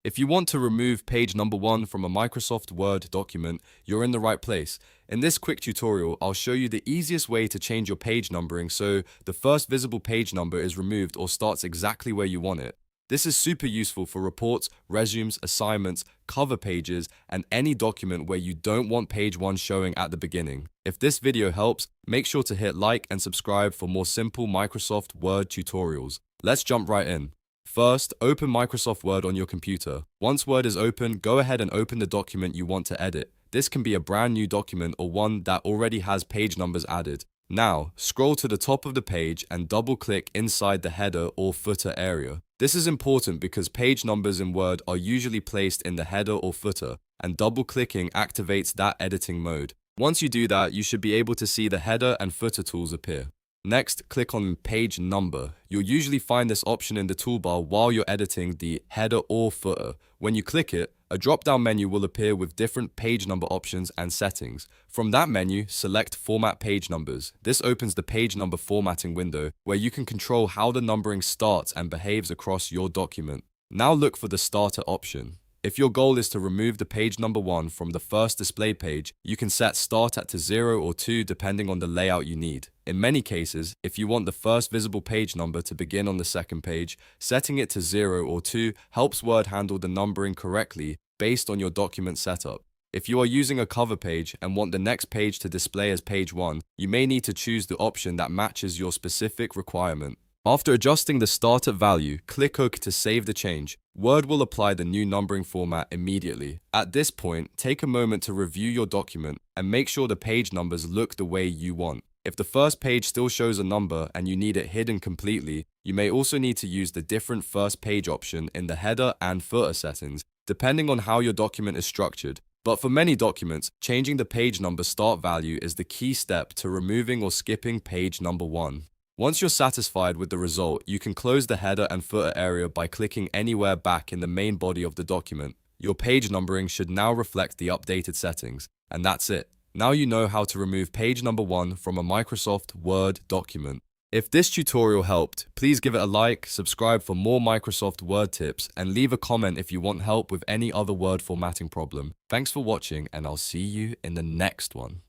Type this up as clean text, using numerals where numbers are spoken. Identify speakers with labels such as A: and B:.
A: If you want to remove page number 1 from a Microsoft Word document, you're in the right place. In this quick tutorial, I'll show you the easiest way to change your page numbering so the first visible page number is removed or starts exactly where you want it. This is super useful for reports, resumes, assignments, cover pages, and any document where you don't want page 1 showing at the beginning. If this video helps, make sure to hit like and subscribe for more simple Microsoft Word tutorials. Let's jump right in. First, open Microsoft Word on your computer. Once Word is open, go ahead and open the document you want to edit. This can be a brand new document or one that already has page numbers added. Now, scroll to the top of the page and double-click inside the header or footer area. This is important because page numbers in Word are usually placed in the header or footer, and double-clicking activates that editing mode. Once you do that, you should be able to see the header and footer tools appear. Next, click on Page Number. You'll usually find this option in the toolbar while you're editing the header or footer. When you click it, a drop-down menu will appear with different page number options and settings. From that menu, select Format Page Numbers. This opens the page number formatting window, where you can control how the numbering starts and behaves across your document. Now look for the Starter option. If your goal is to remove the page number 1 from the first display page, you can set Start at to 0 or 2 depending on the layout you need. In many cases, if you want the first visible page number to begin on the second page, setting it to 0 or 2 helps Word handle the numbering correctly based on your document setup. If you are using a cover page and want the next page to display as page 1, you may need to choose the option that matches your specific requirement. After adjusting the starter value, click OK to save the change. Word will apply the new numbering format immediately. At this point, take a moment to review your document and make sure the page numbers look the way you want. If the first page still shows a number and you need it hidden completely, you may also need to use the different first page option in the header and footer settings, depending on how your document is structured. But for many documents, changing the page number start value is the key step to removing or skipping page number 1. Once you're satisfied with the result, you can close the header and footer area by clicking anywhere back in the main body of the document. Your page numbering should now reflect the updated settings. And that's it. Now you know how to remove page number 1 from a Microsoft Word document. If this tutorial helped, please give it a like, subscribe for more Microsoft Word tips, and leave a comment if you want help with any other Word formatting problem. Thanks for watching, and I'll see you in the next one.